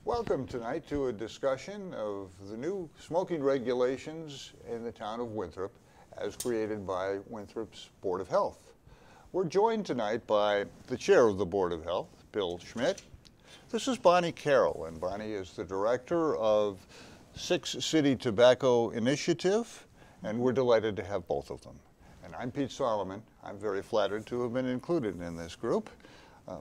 Welcome tonight to a discussion of the new smoking regulations in the town of Winthrop as created by Winthrop's Board of Health. We're joined tonight by the chair of the Board of Health, Bill Schmidt. This is Bonny Carroll, and Bonny is the director of Six City Tobacco Initiative, and we're delighted to have both of them. And I'm Pete Solomon. I'm very flattered to have been included in this group.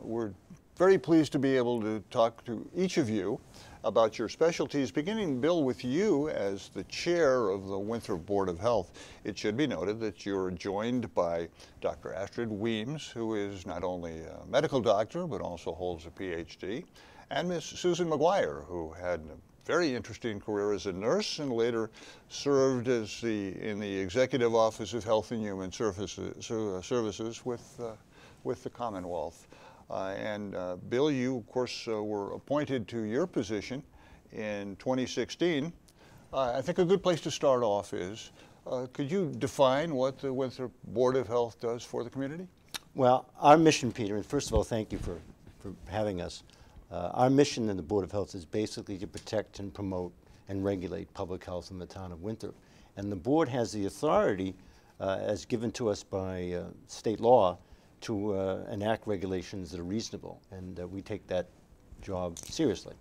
We're very pleased to be able to talk to each of you about your specialties, beginning, Bill, with you as the chair of the Winthrop Board of Health. It should be noted that you're joined by Dr. Astrid Weems, who is not only a medical doctor, but also holds a PhD, and Miss Susan McGuire, who had a very interesting career as a nurse and later served as in the Executive Office of Health and Human Services with the Commonwealth. Bill, you, of course, were appointed to your position in 2016. I think a good place to start off is, could you define what the Winthrop Board of Health does for the community? Well, our mission, Peter, and first of all, thank you for having us. Our mission in the Board of Health is basically to protect and promote and regulate public health in the town of Winthrop. And the board has the authority, as given to us by state law, to enact regulations that are reasonable, and we take that job seriously.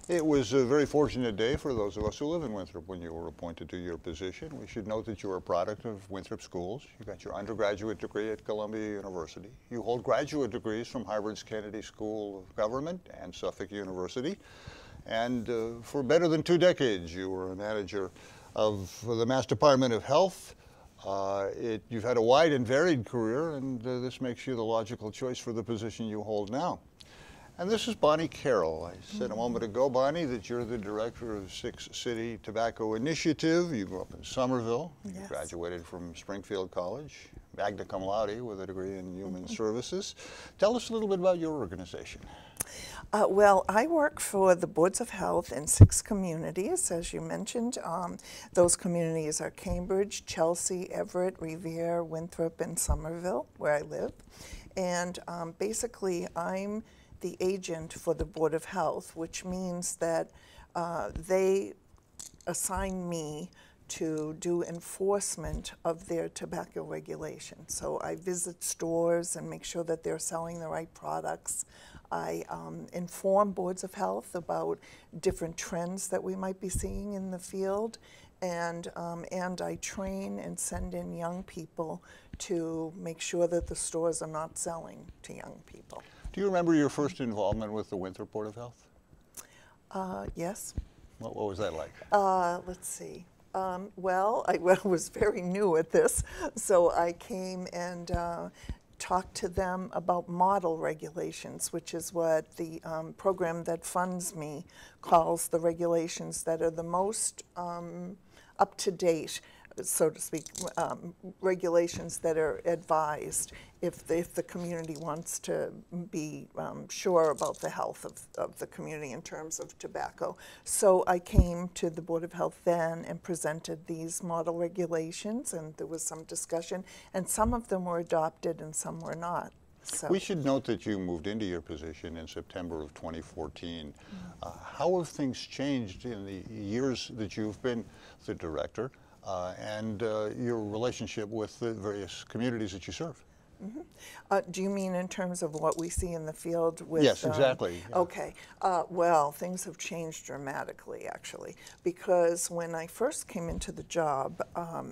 It was a very fortunate day for those of us who live in Winthrop when you were appointed to your position. We should note that you are a product of Winthrop schools. You got your undergraduate degree at Columbia University. You hold graduate degrees from Harvard's Kennedy School of Government and Suffolk University. And for better than 2 decades, you were a manager of the Mass Department of Health. You've had a wide and varied career, and this makes you the logical choice for the position you hold now. And this is Bonny Carroll. I said a moment ago, Bonny, that you're the director of Six City Tobacco Initiative. You grew up in Somerville. Yes. You graduated from Springfield College, magna cum laude with a degree in human services. Tell us a little bit about your organization. Well, I work for the Boards of Health in 6 communities, as you mentioned. Those communities are Cambridge, Chelsea, Everett, Revere, Winthrop, and Somerville, where I live. And basically, I'm the agent for the Board of Health, which means that they assign me to do enforcement of their tobacco regulations. So I visit stores and make sure that they're selling the right products. I inform boards of health about different trends that we might be seeing in the field, and I train and send in young people to make sure that the stores are not selling to young people. Do you remember your first involvement with the Winthrop Board of Health? Yes. What was that like? Let's see. Well, I was very new at this, so I came and talked to them about model regulations, which is what the program that funds me calls the regulations that are the most up-to-date, so to speak, regulations that are advised if the community wants to be sure about the health of the community in terms of tobacco. So I came to the Board of Health then and presented these model regulations, and there was some discussion, and some of them were adopted and some were not. So. We should note that you moved into your position in September of 2014. How have things changed in the years that you've been the director and your relationship with the various communities that you serve? Mm-hmm. Do you mean in terms of what we see in the field with? Yes, exactly. Yeah. Okay. Well, things have changed dramatically, actually, because when I first came into the job,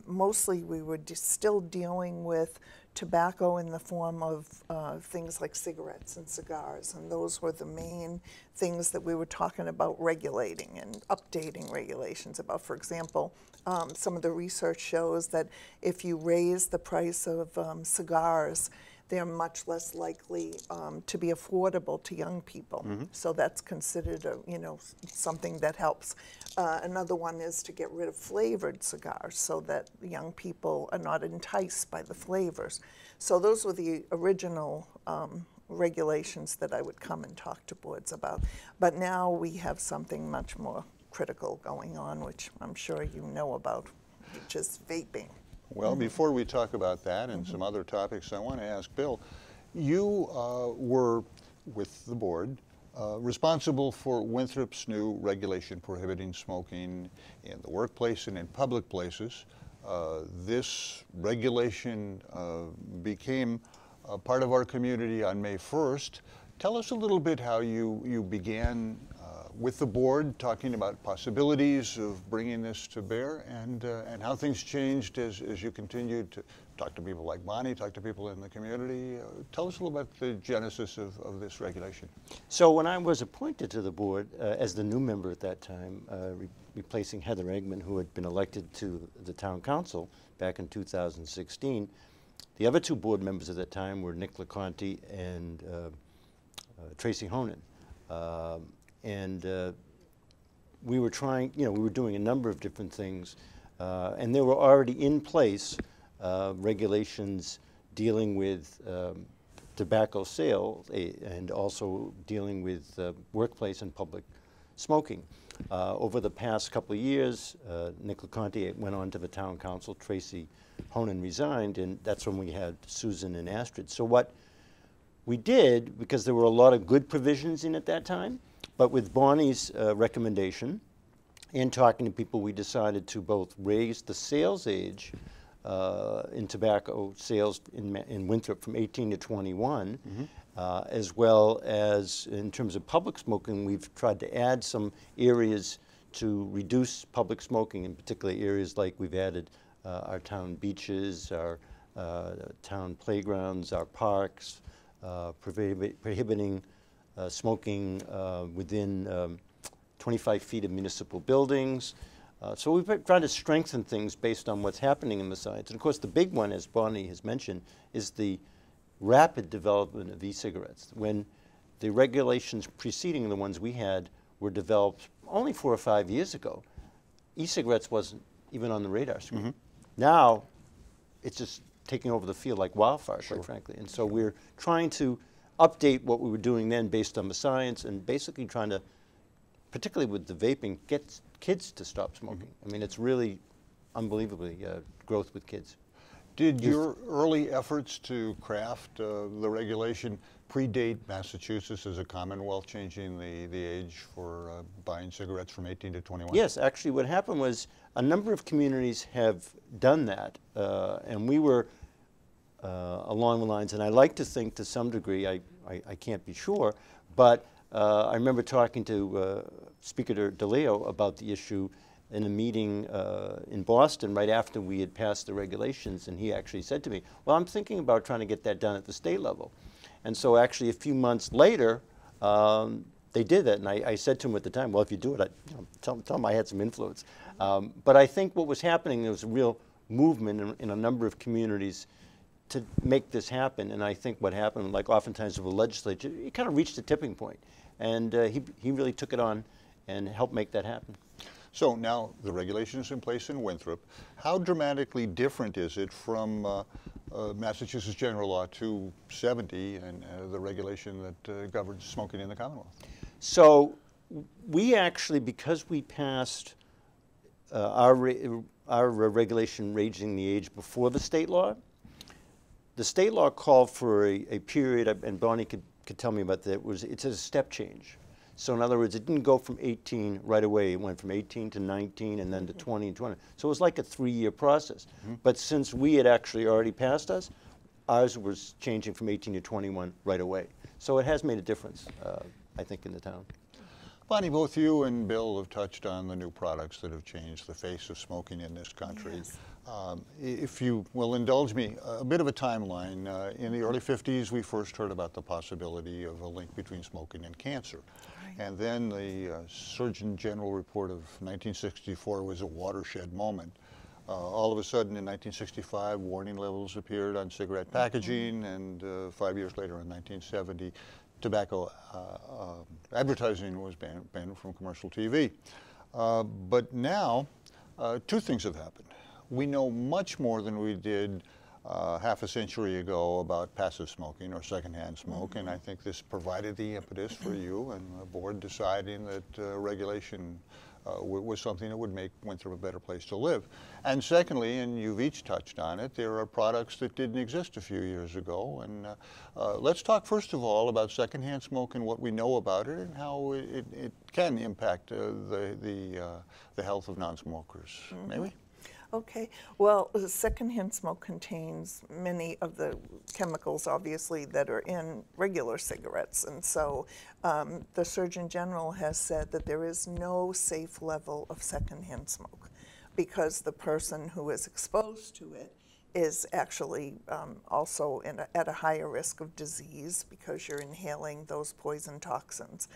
mostly we were still dealing with tobacco in the form of things like cigarettes and cigars, and those were the main things that we were talking about regulating and updating regulations about. For example, some of the research shows that if you raise the price of cigars, they're much less likely to be affordable to young people. Mm-hmm. So that's considered something that helps. Another one is to get rid of flavored cigars so that young people are not enticed by the flavors. So those were the original regulations that I would come and talk to boards about. But now we have something much more critical going on, which I'm sure you know about, which is vaping. Well, before we talk about that and some other topics, I want to ask Bill, you were with the board responsible for Winthrop's new regulation prohibiting smoking in the workplace and in public places. This regulation became a part of our community on May 1st. Tell us a little bit how you began with the board, talking about possibilities of bringing this to bear, and how things changed as you continued to talk to people like Bonny, talk to people in the community. Tell us a little about the genesis of this regulation. So when I was appointed to the board as the new member at that time, replacing Heather Eggman, who had been elected to the town council back in 2016, the other two board members at that time were Nick LeConte and Tracy Honan. We were trying, we were doing a number of different things, and there were already in place regulations dealing with tobacco sales and also dealing with workplace and public smoking. Over the past couple of years, Nick LeConte went on to the town council, Tracy Honan resigned, and that's when we had Susan and Astrid. So what we did, because there were a lot of good provisions in at that time, but with Bonny's recommendation and talking to people, we decided to both raise the sales age in tobacco sales in Winthrop from 18 to 21, as well as in terms of public smoking, we've tried to add some areas to reduce public smoking, in particular areas like we've added our town beaches, our town playgrounds, our parks, prohibiting smoking within 25 feet of municipal buildings. So we've tried to strengthen things based on what's happening in the science. And of course the big one, as Bonny has mentioned, is the rapid development of e-cigarettes. When the regulations preceding the ones we had were developed only 4 or 5 years ago, e-cigarettes wasn't even on the radar screen. Now it's just taking over the field like wildfire, quite frankly. And so we're trying to update what we were doing then based on the science and basically trying to, particularly with the vaping, get kids to stop smoking. I mean, it's really unbelievably growth with kids. Did your early efforts to craft the regulation predate Massachusetts as a Commonwealth changing the age for buying cigarettes from 18 to 21? Yes, actually what happened was a number of communities have done that, and we were along the lines, and I like to think to some degree, I can't be sure, but I remember talking to Speaker DeLeo about the issue in a meeting in Boston right after we had passed the regulations, and he actually said to me, well, I'm thinking about trying to get that done at the state level. And so actually a few months later, they did that, and I said to him at the time, well, if you do it, tell him I had some influence. But I think what was happening, there was a real movement in a number of communities to make this happen, and I think what happened, like oftentimes with the legislature, it kind of reached a tipping point, and he really took it on and helped make that happen. So now the regulation is in place in Winthrop. How dramatically different is it from Massachusetts General Law 270 and the regulation that governs smoking in the Commonwealth? So we actually, because we passed our regulation raising the age before the state law called for a period, and Bonny could tell me about that, it's a step change. So in other words, it didn't go from 18 right away. It went from 18 to 19 and then to 20 and 20. So it was like a 3-year process. But since we had actually already passed ours was changing from 18 to 21 right away. So it has made a difference, I think, in the town. Bonny, both you and Bill have touched on the new products that have changed the face of smoking in this country. Yes. If you will indulge me, a bit of a timeline. In the early 50s, we first heard about the possibility of a link between smoking and cancer. And then the Surgeon General report of 1964 was a watershed moment. All of a sudden in 1965, warning labels appeared on cigarette packaging, and 5 years later in 1970, tobacco advertising was banned from commercial TV. But now, 2 things have happened. We know much more than we did half a century ago about passive smoking or secondhand smoke, and I think this provided the impetus for you and the board deciding that regulation was something that would make Winthrop a better place to live. And secondly, and you've each touched on it, there are products that didn't exist a few years ago. And let's talk first of all about secondhand smoke and what we know about it and how it can impact the health of non-smokers. May we? Okay, well, secondhand smoke contains many of the chemicals, obviously, that are in regular cigarettes. And so the Surgeon General has said that there is no safe level of secondhand smoke because the person who is exposed to it is actually also at a higher risk of disease because you're inhaling those poison toxins.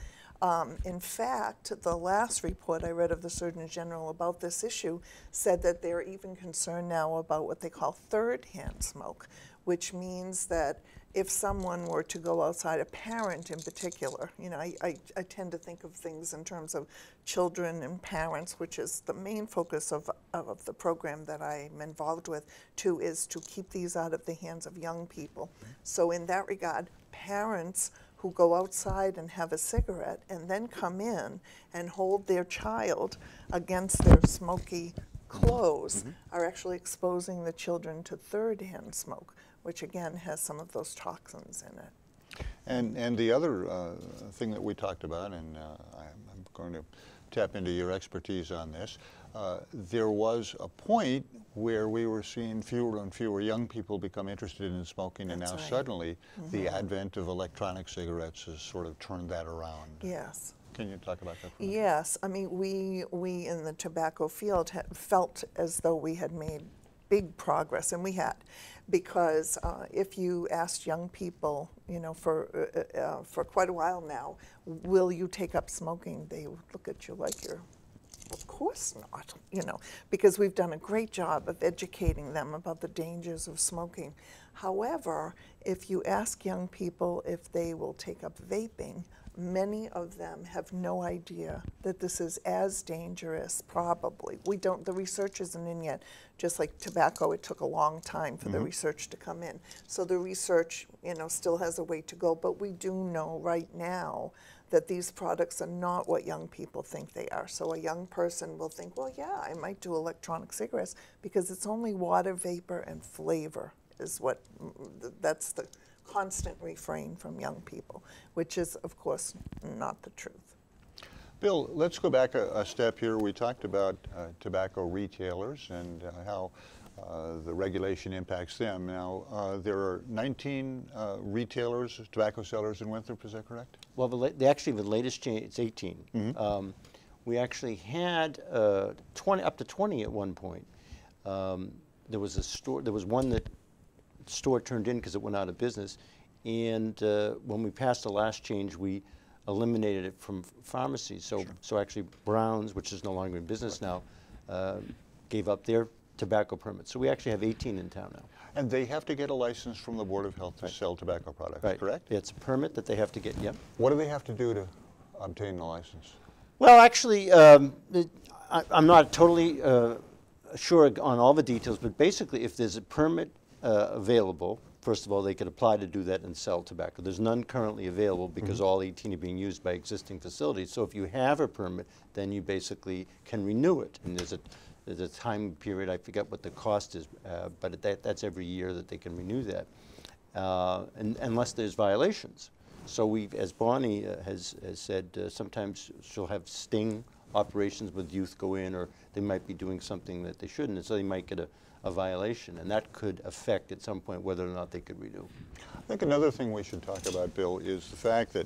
In fact, the last report I read of the Surgeon General about this issue said that they're even concerned now about what they call third-hand smoke, which means that if someone were to go outside, a parent in particular, you know, I tend to think of things in terms of children and parents, which is the main focus of the program that I'm involved with, too, is to keep these out of the hands of young people. So in that regard, parents who go outside and have a cigarette and then come in and hold their child against their smoky clothes are actually exposing the children to third-hand smoke, which again has some of those toxins in it. And the other thing that we talked about, and I'm going to tap into your expertise on this, there was a point where we were seeing fewer and fewer young people become interested in smoking, and now suddenly the advent of electronic cigarettes has sort of turned that around. Yes. Can you talk about that for a minute? Yes, I mean, we in the tobacco field felt as though we had made big progress, and we had, because if you asked young people, you know, for quite a while now, will you take up smoking? They would look at you like you're, of course not, you know, because we've done a great job of educating them about the dangers of smoking. However, if you ask young people if they will take up vaping, many of them have no idea that this is as dangerous, probably. We don't, the research isn't in yet. Just like tobacco, it took a long time for the research to come in. So the research, you know, still has a way to go, but we do know right now that these products are not what young people think they are. So a young person will think, well, yeah, I might do electronic cigarettes because it's only water vapor and flavor is what, that's the constant refrain from young people, which is, of course, not the truth. Bill, let's go back a step here. We talked about tobacco retailers and how the regulation impacts them. Now, there are 19 retailers, tobacco sellers in Winthrop, is that correct? Well, actually, the latest change, it's 18. We actually had 20, up to 20 at one point. There was a store, there was one that store turned in because it went out of business, and when we passed the last change, we eliminated it from pharmacies. So, so actually Brown's, which is no longer in business now, gave up their tobacco permits. So we actually have 18 in town now. And they have to get a license from the Board of Health to sell tobacco products, correct? It's a permit that they have to get, yep. What do they have to do to obtain the license? Well, actually, I'm not totally sure on all the details, but basically if there's a permit available, first of all, they could apply to do that and sell tobacco. There's none currently available because all 18 are being used by existing facilities. So if you have a permit, then you basically can renew it. And there's a time period, I forget what the cost is, but that's every year that they can renew that, and unless there's violations. So we've, as Bonny has said, sometimes she'll have sting operations with youth go in, or they might be doing something that they shouldn't, and so they might get a violation, and that could affect at some point whether or not they could renew. I think another thing we should talk about, Bill, is the fact that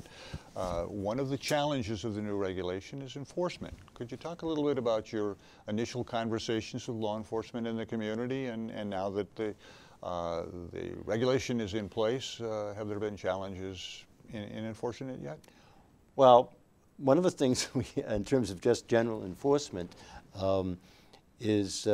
one of the challenges of the new regulation is enforcement. Could you talk a little bit about your initial conversations with law enforcement in the community, and now that the regulation is in place, have there been challenges in enforcing it yet? Well, one of the things in terms of just general enforcement, is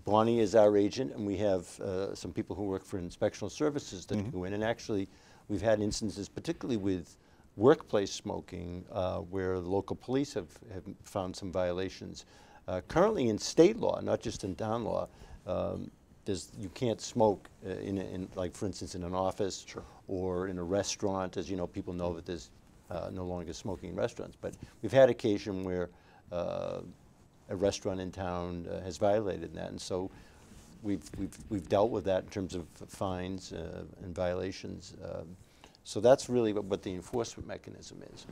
Bonny is our agent, and we have some people who work for inspectional services that go in. And actually, we've had instances, particularly with workplace smoking, where the local police have found some violations. Currently in state law, not just in town law, you can't smoke in like, for instance, in an office or in a restaurant. As you know, people know that there's no longer smoking in restaurants. But we've had occasion where a restaurant in town has violated that, and so we've dealt with that in terms of fines and violations. So that's really what the enforcement mechanism is.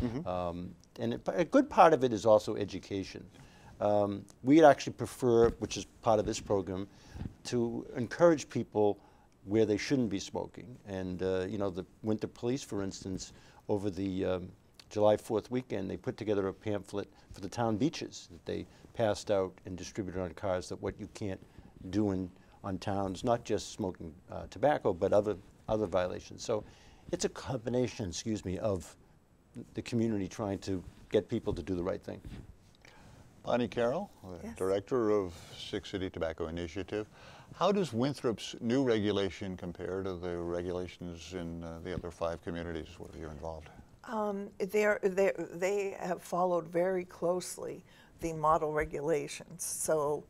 And a good part of it is also education. We'd actually prefer, which is part of this program, to encourage people where they shouldn't be smoking. And you know, the Winthrop Police, for instance, over the July 4th weekend, they put together a pamphlet for the town beaches that they passed out and distributed on cars, that what you can't do on towns, not just smoking tobacco, but other violations. So it's a combination, excuse me, of the community trying to get people to do the right thing. Bonny Carroll, Yes. Director of Six City Tobacco Initiative. How does Winthrop's new regulation compare to the regulations in the other 5 communities where you're involved? They have followed very closely the model regulations. So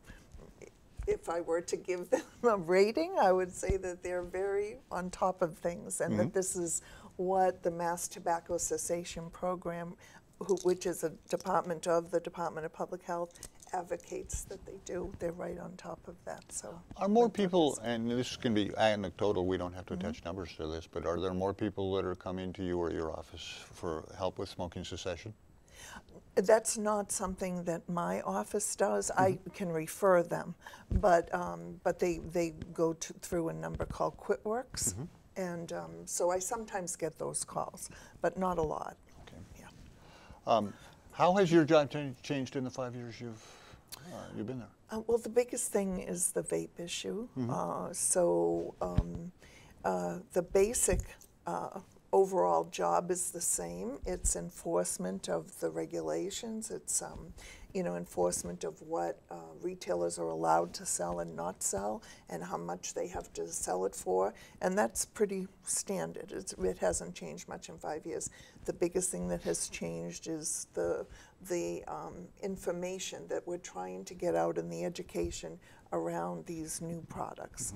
if I were to give them a rating, I would say that they're very on top of things, and that this is what the Mass Tobacco Cessation Program, which is a department of the Department of Public Health, advocates that they do. They're right on top of that. So Are more people, and this can be anecdotal, we don't have to attach numbers to this, but are there more people that are coming to you or your office for help with smoking cessation? That's not something that my office does. I can refer them, but they go through a number called QuitWorks, and so I sometimes get those calls, but not a lot. Okay. Yeah. How has your job changed in the 5 years you've been there? Well, the biggest thing is the vape issue. The basic overall job is the same. It's enforcement of the regulations. It's enforcement of what retailers are allowed to sell and not sell, and how much they have to sell it for, and that's pretty standard. It hasn't changed much in 5 years. The biggest thing that has changed is the information that we're trying to get out in the education around these new products.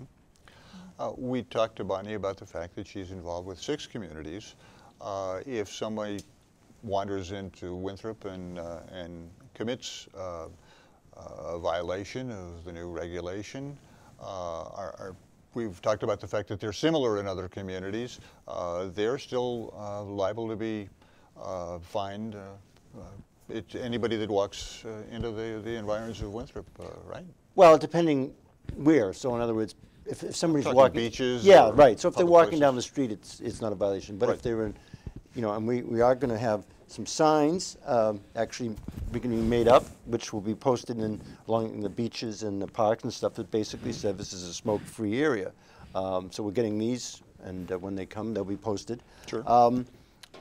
We talked to Bonny about the fact that she's involved with 6 communities. If somebody wanders into Winthrop and commits a violation of the new regulation, we've talked about the fact that they're similar in other communities. They're still liable to be fined. It's anybody that walks into the environs of Winthrop, right? Well, depending where. So in other words, if somebody's Talking walking, beaches. yeah, right. So if they're public walking places. down the street, it's not a violation. But Right. if they're in, and we are going to have some signs actually being made up, which will be posted along the beaches and the parks and stuff, that basically said this is a smoke-free area. So we're getting these, and when they come, they'll be posted. Sure.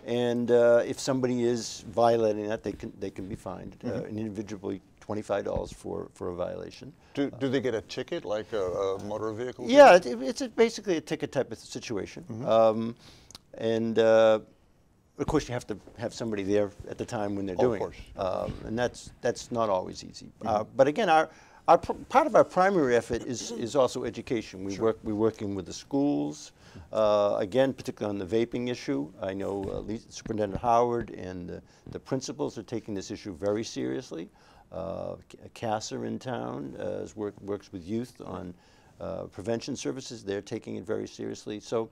And if somebody is violating that, they can be fined individually $25 for a violation. Do they get a ticket like a motor vehicle? Yeah, it's basically a ticket type of situation. Of course, you have to have somebody there at the time when they're doing it. And that's not always easy. But again, part of our primary effort is also education. We're working with the schools. Again, particularly on the vaping issue, I know Superintendent Howard and the principals are taking this issue very seriously. CASA in town works with youth on prevention services. They're taking it very seriously. So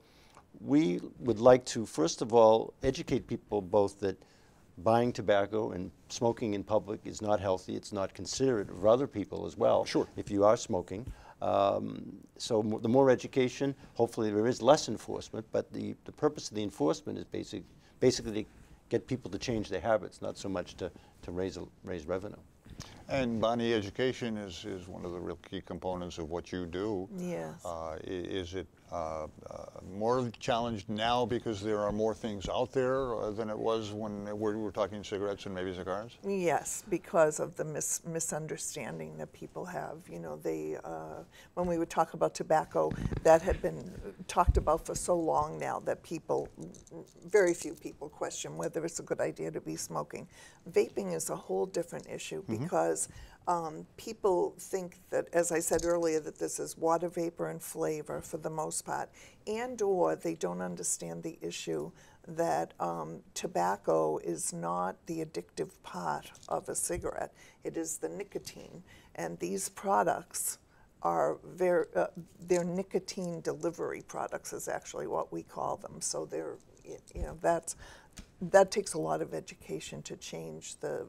we would like to, first of all, educate people both that buying tobacco and smoking in public is not healthy. It's not considerate of other people as well. Sure. If you are smoking. So the more education, hopefully there is less enforcement, but the purpose of the enforcement is basically to get people to change their habits, not so much to raise revenue. And Bonny, education is one of the real key components of what you do. Yes. Is it more challenged now because there are more things out there than it was when we were talking cigarettes and maybe cigars? Yes, because of the misunderstanding that people have. When we would talk about tobacco, that had been talked about for so long now that very few people question whether it's a good idea to be smoking. Vaping is a whole different issue because People think that, as I said earlier, that this is water vapor and flavor for the most part, and or they don't understand the issue that tobacco is not the addictive part of a cigarette. It is the nicotine, and these products are they're nicotine delivery products is actually what we call them. So they're, that takes a lot of education to change the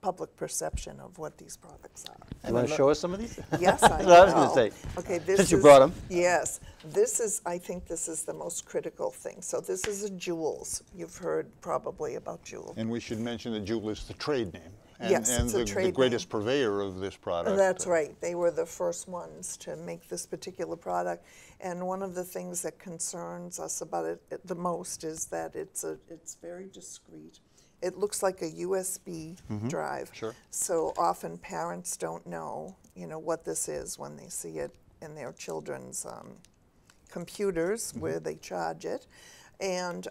public perception of what these products are. You want to show us some of these? Yes, I That's what I was going will. to say. Okay, this Since you is- brought them. Yes, this is, I think this is the most critical thing. So this is a Juuls. You've heard probably about Juul. And we should mention that Juul is the trade name. And, Yes, and it's a the trade greatest purveyor of this product. That's right. They were the first ones to make this particular product. And one of the things that concerns us about it the most is that it's very discreet. It looks like a USB drive. Sure. So often parents don't know, what this is when they see it in their children's computers where they charge it. And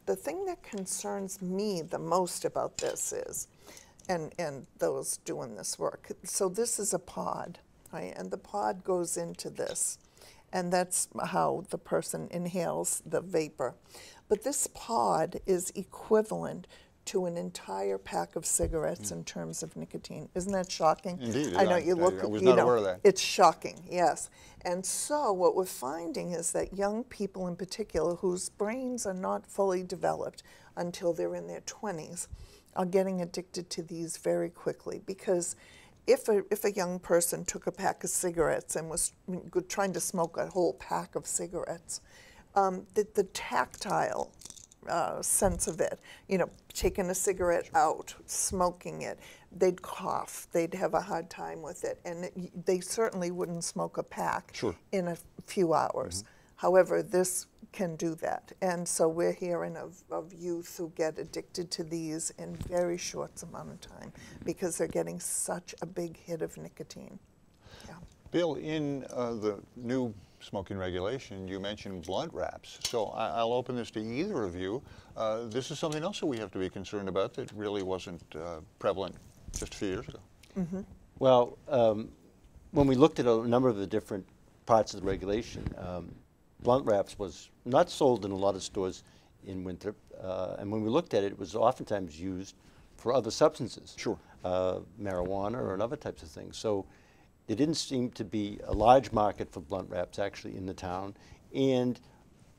the thing that concerns me the most about this is, and those doing this work, so this is a pod, right? And the pod goes into this, and that's how the person inhales the vapor. But this pod is equivalent to an entire pack of cigarettes in terms of nicotine. Isn't that shocking? Indeed. I know you look. I was not aware of that. It's shocking, yes. And so what we're finding is that young people in particular, whose brains are not fully developed until they're in their 20s, are getting addicted to these very quickly. Because if a young person took a pack of cigarettes and was trying to smoke a whole pack of cigarettes, the tactile sense of it, taking a cigarette out, smoking it, they'd cough, they'd have a hard time with it, and they certainly wouldn't smoke a pack in a few hours. However, this can do that, and so we're hearing of youth who get addicted to these in very short amount of time because they're getting such a big hit of nicotine. Yeah. Bill, in the new smoking regulation, you mentioned blunt wraps. So I'll open this to either of you. This is something else that we have to be concerned about that really wasn't prevalent just a few years ago. Well, when we looked at a number of the different parts of the regulation, blunt wraps was not sold in a lot of stores in Winthrop, and when we looked at it, it was oftentimes used for other substances. Sure. Marijuana or other types of things. So there didn't seem to be a large market for blunt wraps actually in the town, and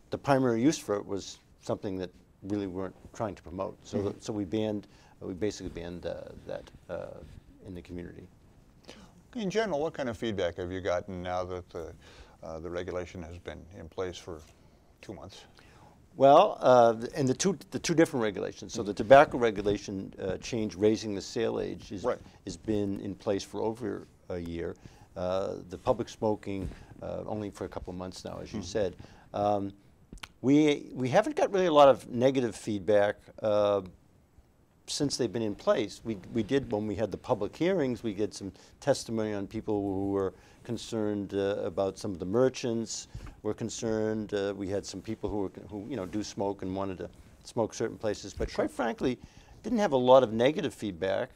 the primary use for it was something that really weren't trying to promote. So, so we basically banned that in the community. In general, what kind of feedback have you gotten now that the regulation has been in place for 2 months? Well, and the two different regulations. So the tobacco regulation change, raising the sale age, has been in place for over a year. The public smoking only for a couple of months now, as you said. We haven't got really a lot of negative feedback since they've been in place. We did, when we had the public hearings, we get some testimony on people who were concerned about some of the merchants were concerned. We had some people who do smoke and wanted to smoke certain places, but quite frankly, didn't have a lot of negative feedback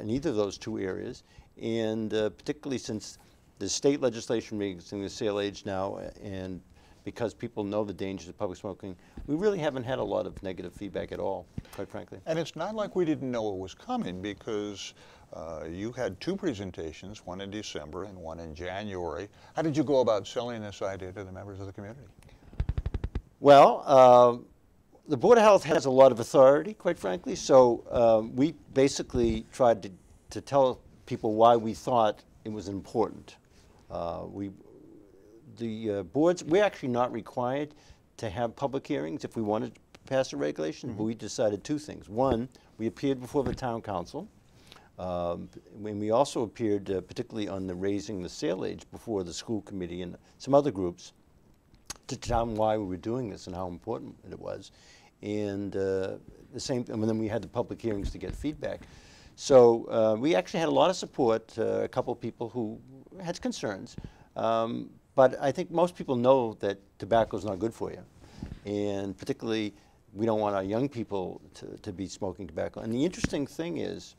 in either of those two areas. And particularly since the state legislation raising the sale age now, and because people know the dangers of public smoking, we really haven't had a lot of negative feedback at all, quite frankly. And it's not like we didn't know it was coming, because you had 2 presentations, one in December and one in January. How did you go about selling this idea to the members of the community? Well, the Board of Health has a lot of authority, quite frankly, so we basically tried to tell people why we thought it was important. The boards, we're actually not required to have public hearings if we wanted to pass a regulation, but we decided 2 things. One, we appeared before the town council, and we also appeared particularly on the raising the sale age before the school committee and some other groups to tell them why we were doing this and how important it was. And and then we had the public hearings to get feedback. So we actually had a lot of support, a couple of people who had concerns. But I think most people know that tobacco is not good for you. And particularly, we don't want our young people to be smoking tobacco. And the interesting thing is,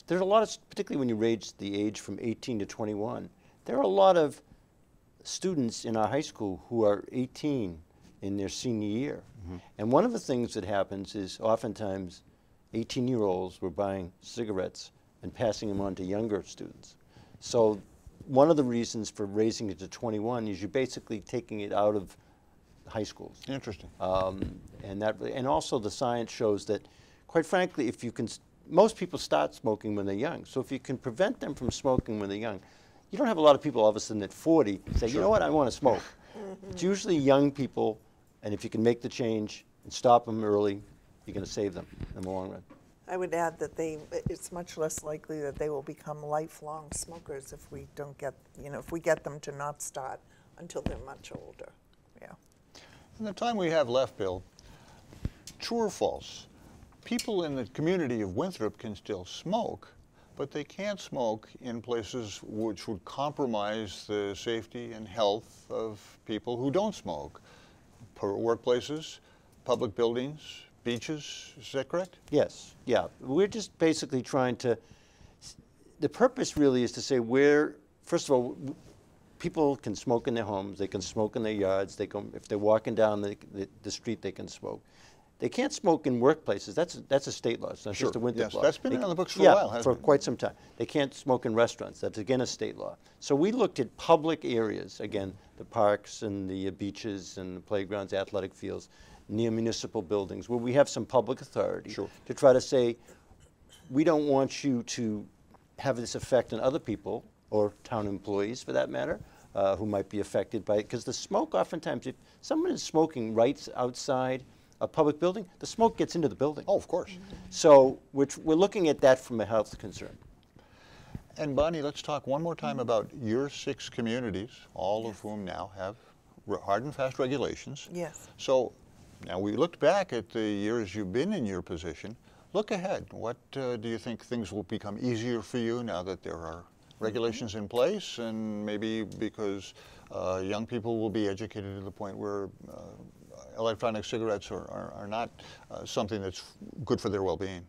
there's a lot of, particularly when you raise the age from 18 to 21, there are a lot of students in our high school who are 18 in their senior year. And one of the things that happens is oftentimes 18-year-olds were buying cigarettes and passing them on to younger students. So one of the reasons for raising it to 21 is you're basically taking it out of high schools. Interesting. And also the science shows that, quite frankly, if you can, most people start smoking when they're young. So if you can prevent them from smoking when they're young, you don't have a lot of people all of a sudden at 40 say, you know what, I want to smoke. It's usually young people, and if you can make the change and stop them early, you're going to save them in the long run. I would add that it's much less likely that they will become lifelong smokers if we don't get, if we get them to not start until they're much older. Yeah. In the time we have left, Bill, true or false, people in the community of Winthrop can still smoke, but they can't smoke in places which would compromise the safety and health of people who don't smoke. Workplaces, public buildings, beaches, is that correct? Yes, yeah. We're just basically trying to, the purpose really is to say where, first of all, people can smoke in their homes, they can smoke in their yards, if they're walking down the street, they can smoke. They can't smoke in workplaces. That's a state law. It's not just a Winthrop law. That's been on the books for a while, hasn't it? For quite some time. They can't smoke in restaurants. That's again a state law. So we looked at public areas, again, the parks and the beaches and the playgrounds, athletic fields, near municipal buildings, where we have some public authority to try to say, we don't want you to have this effect on other people, or town employees for that matter, who might be affected by it. Because the smoke, oftentimes, if someone is smoking right outside a public building, the smoke gets into the building. Oh, of course. So we're looking at that from a health concern. And Bonnie, let's talk one more time about your 6 communities, all of whom now have hard and fast regulations. Yes. So now we looked back at the years you've been in your position. Look ahead. What do you think things will become easier for you now that there are regulations in place, and maybe because young people will be educated to the point where electronic cigarettes are not something that's good for their well-being?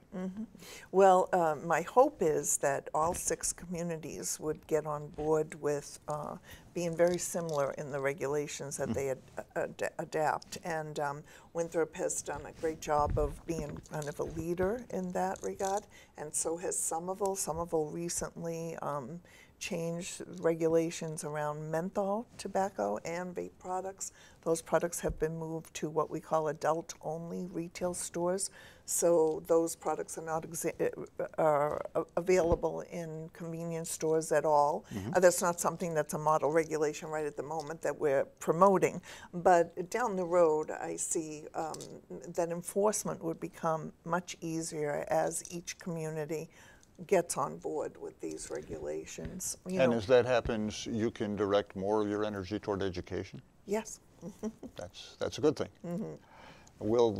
Well, my hope is that all 6 communities would get on board with being very similar in the regulations that they adapt. And Winthrop has done a great job of being kind of a leader in that regard, and so has Somerville. Somerville recently changed regulations around menthol tobacco and vape products. Those products have been moved to what we call adult-only retail stores. So those products are not available in convenience stores at all. That's not something that's a model regulation right at the moment that we're promoting. But down the road, I see that enforcement would become much easier as each community gets on board with these regulations. And as that happens, you can direct more of your energy toward education? Yes. That's a good thing. Bill,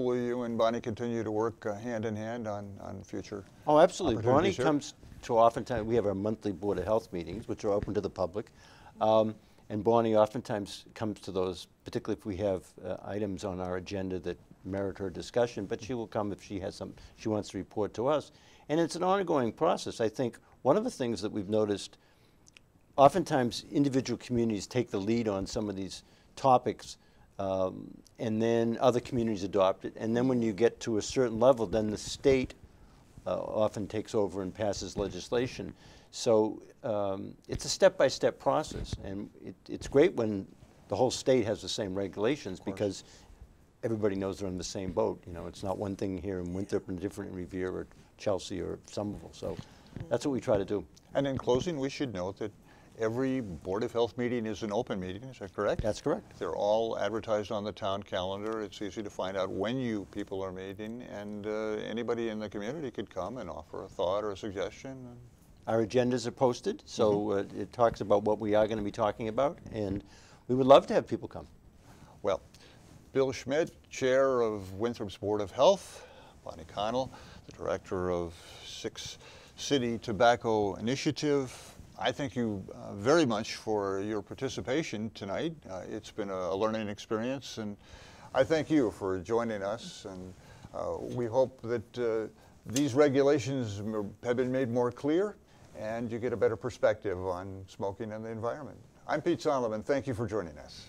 will you and Bonnie continue to work hand in hand on future? Oh, absolutely. Bonnie opportunities here? comes to oftentimes, we have our monthly Board of Health meetings, which are open to the public. And Bonnie oftentimes comes to those, particularly if we have items on our agenda that merit her discussion, but she will come if she has some, she wants to report to us. And it's an ongoing process. I think one of the things that we've noticed, oftentimes individual communities take the lead on some of these topics, and then other communities adopt it. And then when you get to a certain level, then the state often takes over and passes legislation. So it's a step-by-step process, and it's great when the whole state has the same regulations, because everybody knows they're on the same boat. You know, it's not one thing here in Winthrop and different in Revere or Chelsea or Somerville. So that's what we try to do. And in closing, we should note that every Board of Health meeting is an open meeting, is that correct? That's correct. They're all advertised on the town calendar. It's easy to find out when you people are meeting, and anybody in the community could come and offer a thought or a suggestion. Our agendas are posted, so it talks about what we are going to be talking about, and we would love to have people come. Well, Bill Schmidt, Chair of Winthrop's Board of Health, Bonnie Connell, the Director of 6 City Tobacco Initiative, I thank you very much for your participation tonight. It's been a learning experience, and I thank you for joining us, and we hope that these regulations have been made more clear, and you get a better perspective on smoking and the environment. I'm Pete Solomon. Thank you for joining us.